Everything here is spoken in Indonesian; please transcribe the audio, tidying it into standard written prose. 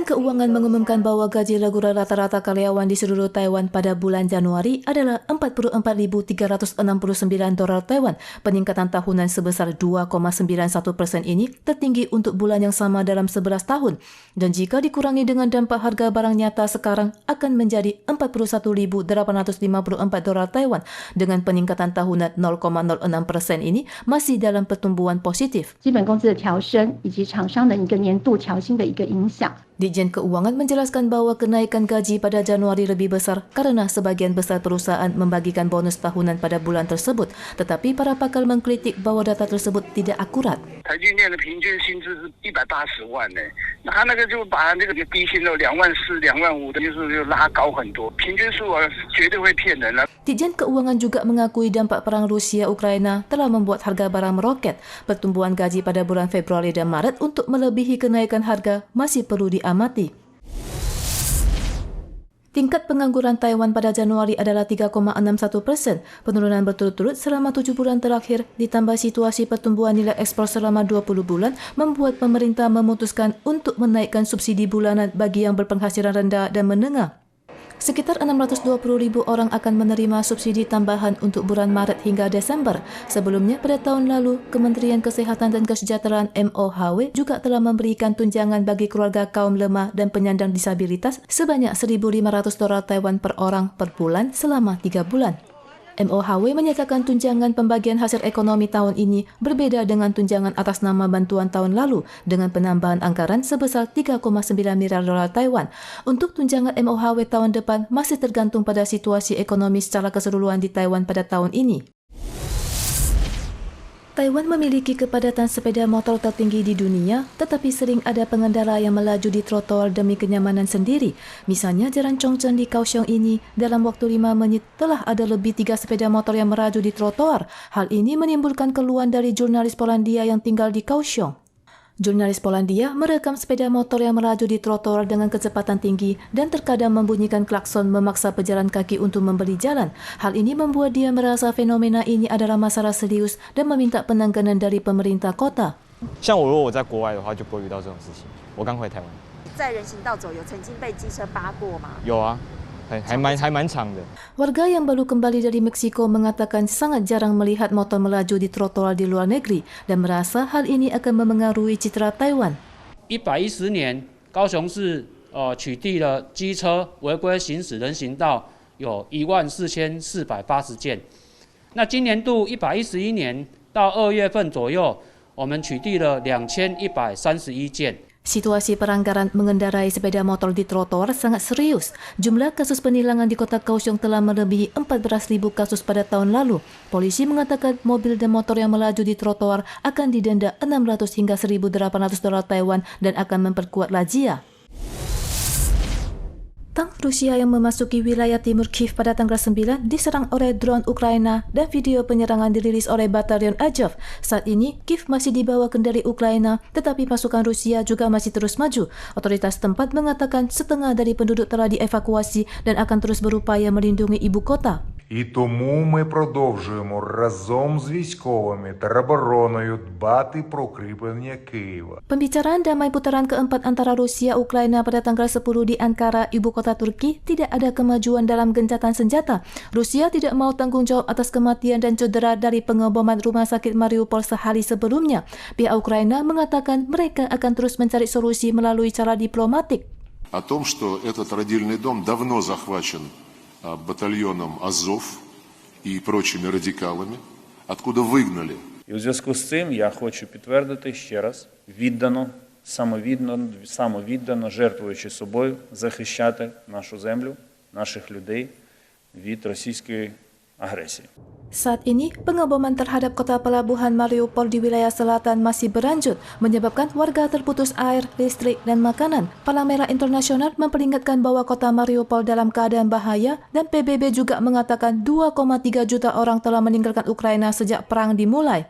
Ditjen Keuangan mengumumkan bahwa gaji reguler rata-rata karyawan di seluruh Taiwan pada bulan Januari adalah 44.369 dolar Taiwan. Peningkatan tahunan sebesar 2,91% ini tertinggi untuk bulan yang sama dalam 11 tahun. Dan jika dikurangi dengan dampak harga barang nyata sekarang akan menjadi 41.854 dolar Taiwan. Dengan peningkatan tahunan 0,06% ini masih dalam pertumbuhan positif. 基本工资的调升以及厂商的一个年度调薪的一个影响。 Ditjen Keuangan menjelaskan bahwa kenaikan gaji pada Januari lebih besar karena sebagian besar perusahaan membagikan bonus tahunan pada bulan tersebut. Tetapi para pakar mengkritik bahwa data tersebut tidak akurat. 台积电的平均薪资是180万呢，那他那个就把那个低薪的24000、25000的就拉高很多，平均数绝对会骗人了。 Ditjen Keuangan juga mengakui dampak perang Rusia-Ukraina telah membuat harga barang meroket. Pertumbuhan gaji pada bulan Februari dan Maret untuk melebihi kenaikan harga masih perlu diamati. Tingkat pengangguran Taiwan pada Januari adalah 3,61%. Penurunan berturut-turut selama 7 bulan terakhir ditambah situasi pertumbuhan nilai ekspor selama 20 bulan membuat pemerintah memutuskan untuk menaikkan subsidi bulanan bagi yang berpenghasilan rendah dan menengah. Sekitar 620.000 orang akan menerima subsidi tambahan untuk bulan Maret hingga Desember. Sebelumnya, pada tahun lalu, Kementerian Kesehatan dan Kesejahteraan MOHW juga telah memberikan tunjangan bagi keluarga kaum lemah dan penyandang disabilitas sebanyak 1.500 dolar Taiwan per orang per bulan selama 3 bulan. MOHW menyatakan tunjangan pembagian hasil ekonomi tahun ini berbeda dengan tunjangan atas nama bantuan tahun lalu dengan penambahan anggaran sebesar 3,9 miliar dolar Taiwan. Untuk tunjangan MOHW tahun depan masih tergantung pada situasi ekonomi secara keseluruhan di Taiwan pada tahun ini. Taiwan memiliki kepadatan sepeda motor tertinggi di dunia, tetapi sering ada pengendara yang melaju di trotoar demi kenyamanan sendiri. Misalnya Jalan Chongzheng di Kaohsiung ini, dalam waktu 5 menit telah ada lebih 3 sepeda motor yang melaju di trotoar. Hal ini menimbulkan keluhan dari jurnalis Polandia yang tinggal di Kaohsiung. Jurnalis Polandia merekam sepeda motor yang melaju di trotoar dengan kecepatan tinggi dan terkadang membunyikan klakson memaksa pejalan kaki untuk memberi jalan. Hal ini membuat dia merasa fenomena ini adalah masalah serius dan meminta penanganan dari pemerintah kota. 像我如果我在国外的话，就不会遇到这种事情。我刚回台湾，在人行道走有曾经被机车扒过吗？有啊，还蛮长的。 Warga yang baru kembali dari Meksiko mengatakan sangat jarang melihat motor melaju di trotoar di luar negeri dan merasa hal ini akan memengaruhi citra Taiwan. 110年，高雄市取缔了机车违规行驶人行道有14480件。那今年度111年到2月份左右，我们取締了2131件。 Situasi pelanggaran mengendarai sepeda motor di trotoar sangat serius. Jumlah kasus penilangan di kota Kaohsiung telah melebihi 14.000 kasus pada tahun lalu. Polisi mengatakan mobil dan motor yang melaju di trotoar akan didenda 600 hingga 1.800 dolar Taiwan dan akan memperkuat razia. Tank Rusia yang memasuki wilayah timur Kiev pada tanggal 9 diserang oleh drone Ukraina dan video penyerangan dirilis oleh Batalion Azov. Saat ini, Kiev masih di bawah kendali Ukraina, tetapi pasukan Rusia juga masih terus maju. Otoritas tempat mengatakan setengah dari penduduk telah dievakuasi dan akan terus berupaya melindungi ibu kota. І тому ми продовжуємо разом з військовими та теробороною дбати про укріплення Києва. Pembicaraan damai putaran keempat antara Rusia Ukraina pada tanggal 10 di Ankara, ibu kota Turki, tidak ada kemajuan dalam gencatan senjata. Rusia tidak mau tanggung jawab atas kematian dan cedera dari pengeboman rumah sakit Mariupol sehari sebelumnya. Pihak Ukraina mengatakan mereka akan terus mencari solusi melalui cara diplomatik. О том, что этот родильный дом давно захвачен батальйоном Азов і прочими радикалами, откуда вигнали. І у зв'язку з цим я хочу підтвердити ще раз, самовіддано, жертвуючи собою, захищати нашу землю, наших людей від російської агресії. Saat ini, pengeboman terhadap kota pelabuhan Mariupol di wilayah selatan masih berlanjut, menyebabkan warga terputus air, listrik, dan makanan. Palang Merah Internasional memperingatkan bahwa kota Mariupol dalam keadaan bahaya, dan PBB juga mengatakan 2,3 juta orang telah meninggalkan Ukraina sejak perang dimulai.